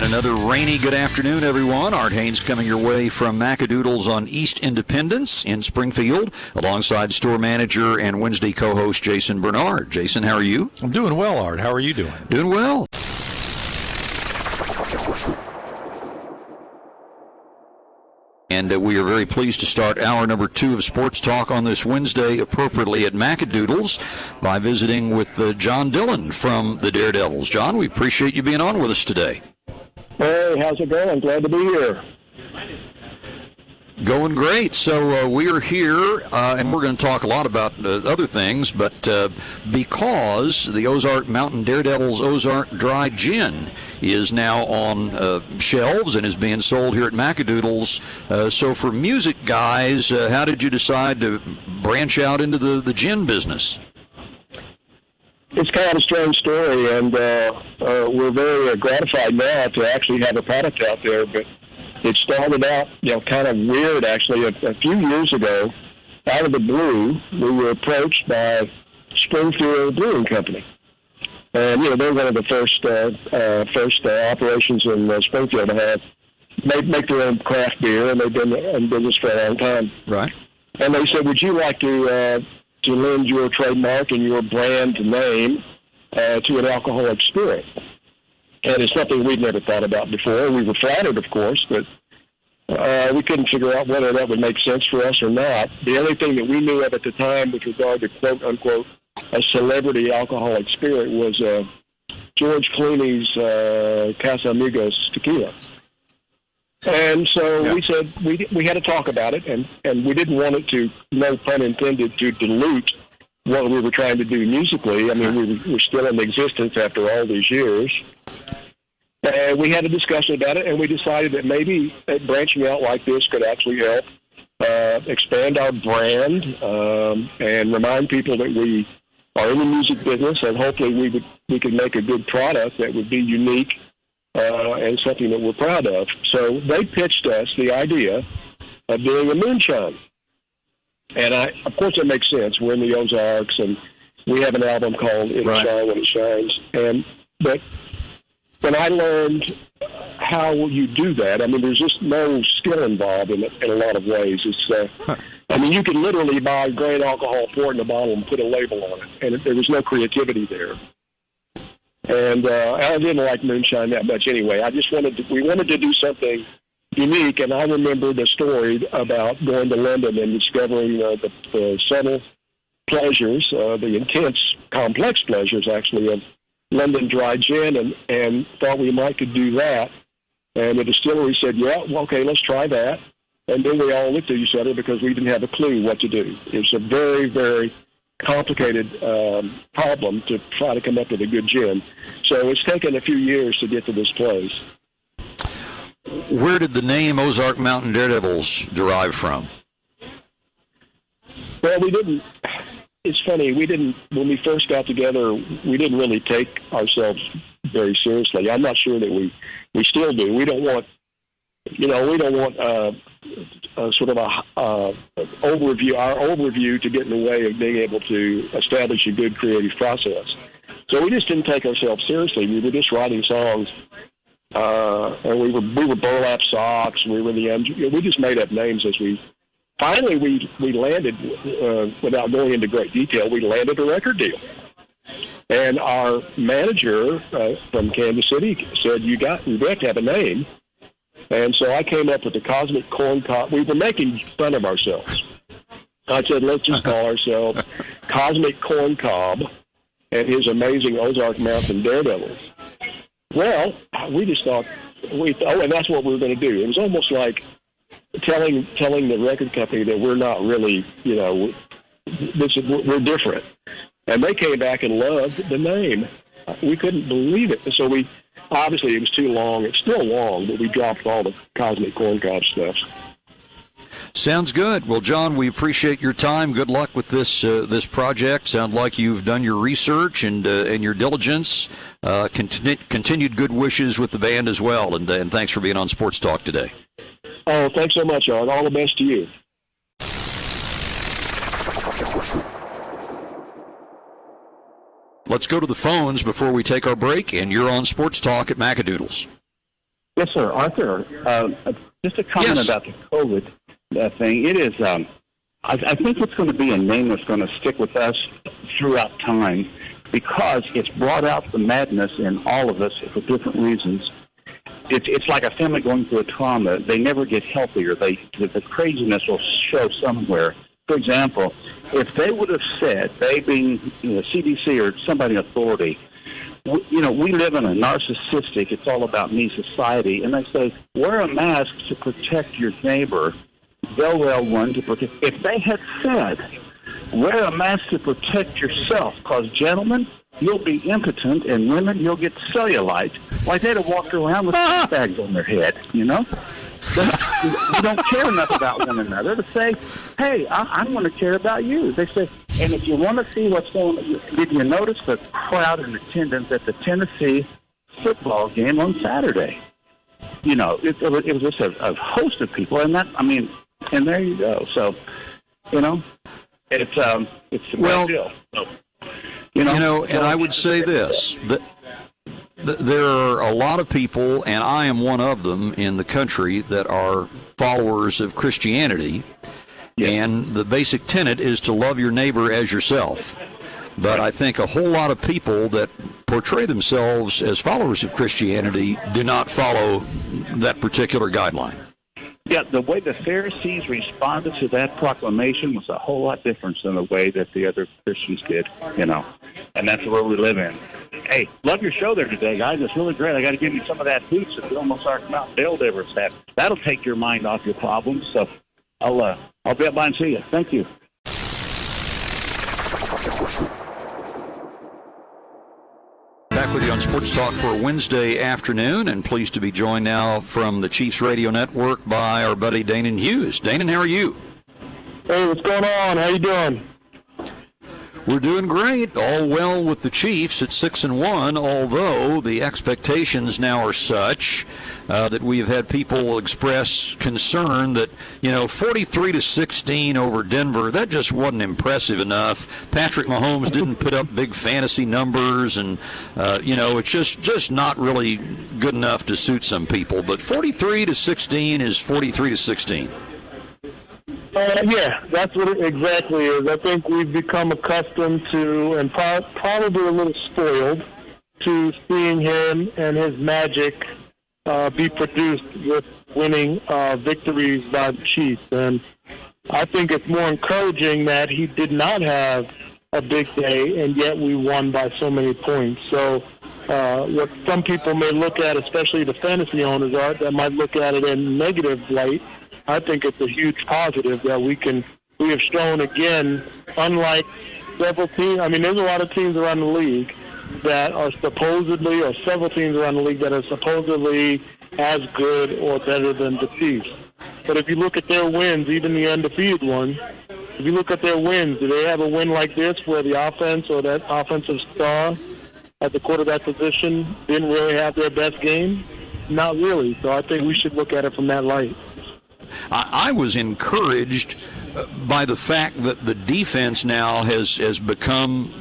And another rainy good afternoon, everyone. Art Hains coming your way from Macadoodles on East Independence in Springfield, alongside store manager and Wednesday co-host Jason Bernard. Jason, how are you? I'm doing well, Art. How are you doing? Doing well. And we are very pleased to start hour number 2 of Sports Talk on this Wednesday, appropriately at Macadoodles, by visiting with John Dillon from the Daredevils. John, we appreciate you being on with us today. Hey, how's it going? Glad to be here. Going great. So we are here, and we're going to talk a lot about other things, but because the Ozark Mountain Daredevils Ozark Dry Gin is now on shelves and is being sold here at Macadoodles. So for music guys, how did you decide to branch out into the gin business? It's kind of a strange story, and we're very gratified now to actually have a product out there, but it started out, kind of weird, actually. A few years ago, out of the blue, we were approached by Springfield Brewing Company. And, they're one of the first operations in Springfield to have make their own craft beer, and they've been in business for a long time. Right. And they said, would you like to lend your trademark and your brand name to an alcoholic spirit? And it's something we'd never thought about before. We were flattered, of course, but we couldn't figure out whether that would make sense for us or not. The only thing that we knew of at the time with regard to, quote-unquote, a celebrity alcoholic spirit was George Clooney's Casamigos tequila. And so we said we had to talk about it, and we didn't want it to, no pun intended, to dilute what we were trying to do musically. I mean, we're still in existence after all these years. And we had a discussion about it, and we decided that maybe branching out like this could actually help expand our brand and remind people that we are in the music business, and hopefully we could make a good product that would be unique and something that we're proud of. So they pitched us the idea of doing a moonshine. And of course it makes sense. We're in the Ozarks, and we have an album called It'll Shine When It Shines. But when I learned how you do that, I mean, there's just no skill involved in a lot of ways. It's you can literally buy grain alcohol, pour it in a bottle, and put a label on it, and there was no creativity there. And I didn't like moonshine that much anyway. We wanted to do something unique, and I remember the story about going to London and discovering the subtle pleasures, the intense, complex pleasures, actually, of London dry gin, and thought we might could do that. And the distillery said, yeah, well, okay, let's try that. And then we all looked at each other because we didn't have a clue what to do. It's a very, very complicated problem to try to come up with a good gin. So it's taken a few years to get to this place. Where did the name Ozark Mountain Daredevils derive from? Well, we didn't. It's funny. When we first got together, we didn't really take ourselves very seriously. I'm not sure that we still do. We don't want, sort of a overview, our overview to get in the way of being able to establish a good creative process. So we just didn't take ourselves seriously. We were just writing songs, and we were burlap socks. We were we just made up names as we. Finally, we landed, without going into great detail, we landed a record deal. And our manager from Kansas City said, you have to have a name. And so I came up with the Cosmic Corn Cob. We were making fun of ourselves. I said, let's just call ourselves Cosmic Corn Cob and his amazing Ozark Mountain Daredevils. Well, we just thought, and that's what we were going to do. It was almost like telling the record company that we're not really, we're different. And they came back and loved the name. We couldn't believe it. So obviously it was too long. It's still long, but we dropped all the Cosmic Corn Cob stuff. Sounds good. Well, John, we appreciate your time. Good luck with this project. Sounds like you've done your research and your diligence. Continued good wishes with the band as well. And thanks for being on Sports Talk today. Oh, thanks so much, Art. All the best to you. Let's go to the phones before we take our break, and you're on Sports Talk at Macadoodles. Yes, sir. Arthur, just a comment Yes. about the COVID thing. It is, I think it's going to be a name that's going to stick with us throughout time because it's brought out the madness in all of us for different reasons. It's like a family going through a trauma. They never get healthier. The craziness will show somewhere. For example, if they would have said, they being CDC or somebody in authority, we live in a narcissistic, it's all about me society, and they say, wear a mask to protect your neighbor. They'll wear one to protect. If they had said, wear a mask to protect yourself, because, gentlemen, you'll be impotent, and women, you'll get cellulite. Like they'd have walked around with bags on their head, We don't care enough about one another to say, hey, I'm going to care about you. They say, and if you want to see what's going on, did you notice the crowd in attendance at the Tennessee football game on Saturday? It was just a host of people, and and there you go. So, it's a big deal. So, and I would say this, that there are a lot of people, and I am one of them in the country, that are followers of Christianity, and the basic tenet is to love your neighbor as yourself. But I think a whole lot of people that portray themselves as followers of Christianity do not follow that particular guideline. Yeah, the way the Pharisees responded to that proclamation was a whole lot different than the way that the other Christians did, and that's the world we live in. Hey, love your show there today, guys. It's really great. I got to give you some of that hoots that the almost Ozark Mountain Dale Devers had. That'll take your mind off your problems. So I'll be up by and see you. Thank you. Back with you on Sports Talk for a Wednesday afternoon, and pleased to be joined now from the Chiefs Radio Network by our buddy Danan Hughes. Danan, how are you? Hey, what's going on? How you doing? We're doing great. All well with the Chiefs at 6-1, although the expectations now are such that we have had people express concern that, 43-16 over Denver, that just wasn't impressive enough. Patrick Mahomes didn't put up big fantasy numbers, and, it's just not really good enough to suit some people. But 43-16 is 43-16. Yeah, that's what it exactly is. I think we've become accustomed to, and probably a little spoiled, to seeing him and his magic be produced with winning victories by the Chiefs. And I think it's more encouraging that he did not have a big day, and yet we won by so many points. So what some people may look at, especially the fantasy owners, that might look at it in negative light, I think it's a huge positive that we have shown again, unlike several teams. I mean, there's a lot of teams around the league that are supposedly, or several teams around the league that are supposedly as good or better than the Chiefs. But if you look at their wins, even the undefeated ones, if you look at their wins, do they have a win like this where the offense or that offensive star at the quarterback position didn't really have their best game? Not really. So I think we should look at it from that light. I was encouraged by the fact that the defense now has become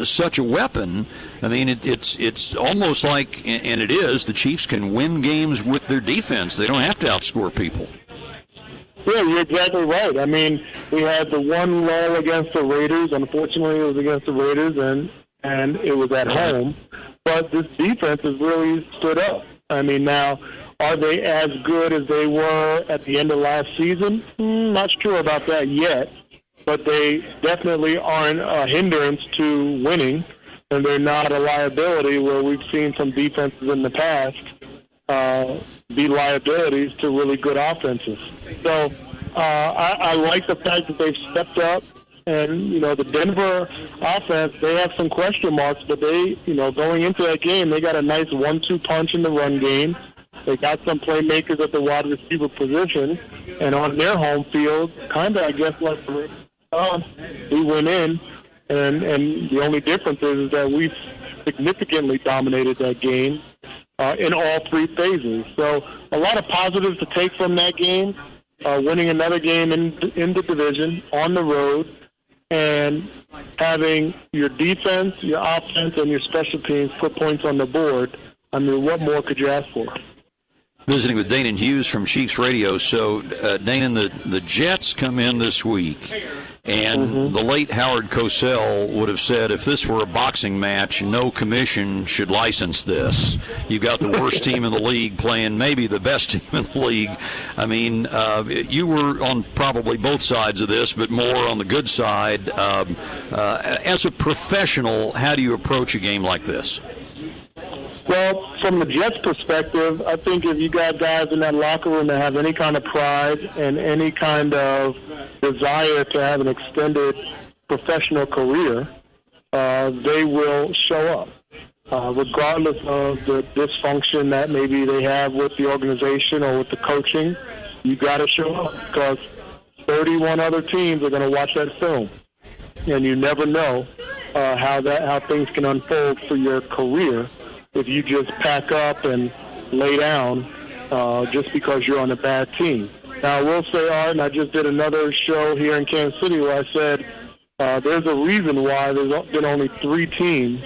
such a weapon. I mean, it's almost like, and it is, the Chiefs can win games with their defense. They don't have to outscore people. Yeah, you're exactly right. I mean, we had the one lull against the Raiders. Unfortunately, it was against the Raiders, and it was at home. But this defense has really stood up. I mean, now, are they as good as they were at the end of last season? Not sure about that yet, but they definitely aren't a hindrance to winning, and they're not a liability where we've seen some defenses in the past be liabilities to really good offenses. So I like the fact that they've stepped up, and, the Denver offense, they have some question marks, but they, going into that game, they got a nice 1-2 punch in the run game. They got some playmakers at the wide receiver position, and on their home field, kind of, I guess, like we went in, and the only difference is that we significantly dominated that game in all three phases. So a lot of positives to take from that game, winning another game in the division, on the road, and having your defense, your offense, and your special teams put points on the board. I mean, what more could you ask for? Visiting with Danan Hughes from Chiefs Radio. So, Danan, the Jets come in this week, and the late Howard Cosell would have said if this were a boxing match, no commission should license this. You've got the worst team in the league playing maybe the best team in the league. I mean, you were on probably both sides of this, but more on the good side. As a professional, how do you approach a game like this? Well, from the Jets' perspective, I think if you got guys in that locker room that have any kind of pride and any kind of desire to have an extended professional career, they will show up. Regardless of the dysfunction that maybe they have with the organization or with the coaching, you got to show up because 31 other teams are going to watch that film. And you never know how things can unfold for your career if you just pack up and lay down just because you're on a bad team. Now, I will say, Art, and I just did another show here in Kansas City where I said there's a reason why there's been only 3 teams.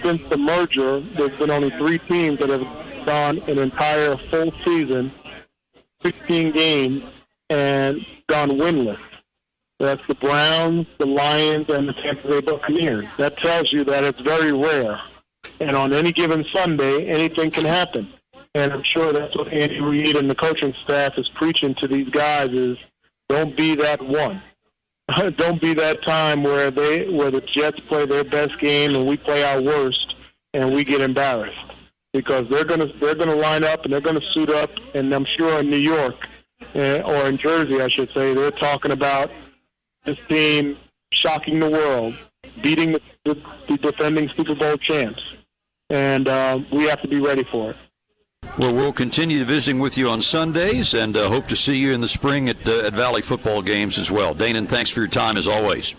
Since the merger, there's been only 3 teams that have gone an entire full season, 16 games, and gone winless. That's the Browns, the Lions, and the Tampa Bay Buccaneers. That tells you that it's very rare. And on any given Sunday, anything can happen. And I'm sure that's what Andy Reid and the coaching staff is preaching to these guys is don't be that one. Don't be that time where the Jets play their best game and we play our worst and we get embarrassed. Because they're gonna line up and they're gonna suit up, and I'm sure in New York or in Jersey, I should say, they're talking about this team shocking the world, beating the defending Super Bowl champs. And we have to be ready for it. Well, we'll continue visiting with you on Sundays and hope to see you in the spring at Valley football games as well. Danan, thanks for your time as always.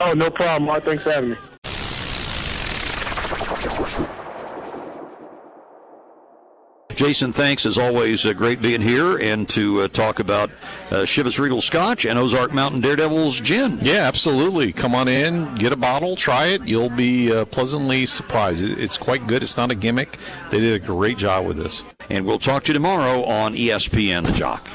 Oh, no problem, Mark. Thanks for having me. Jason, thanks as always. Great being here and to talk about Chivas Regal Scotch and Ozark Mountain Daredevils Gin. Yeah, absolutely. Come on in, get a bottle, try it. You'll be pleasantly surprised. It's quite good. It's not a gimmick. They did a great job with this. And we'll talk to you tomorrow on ESPN The Jock.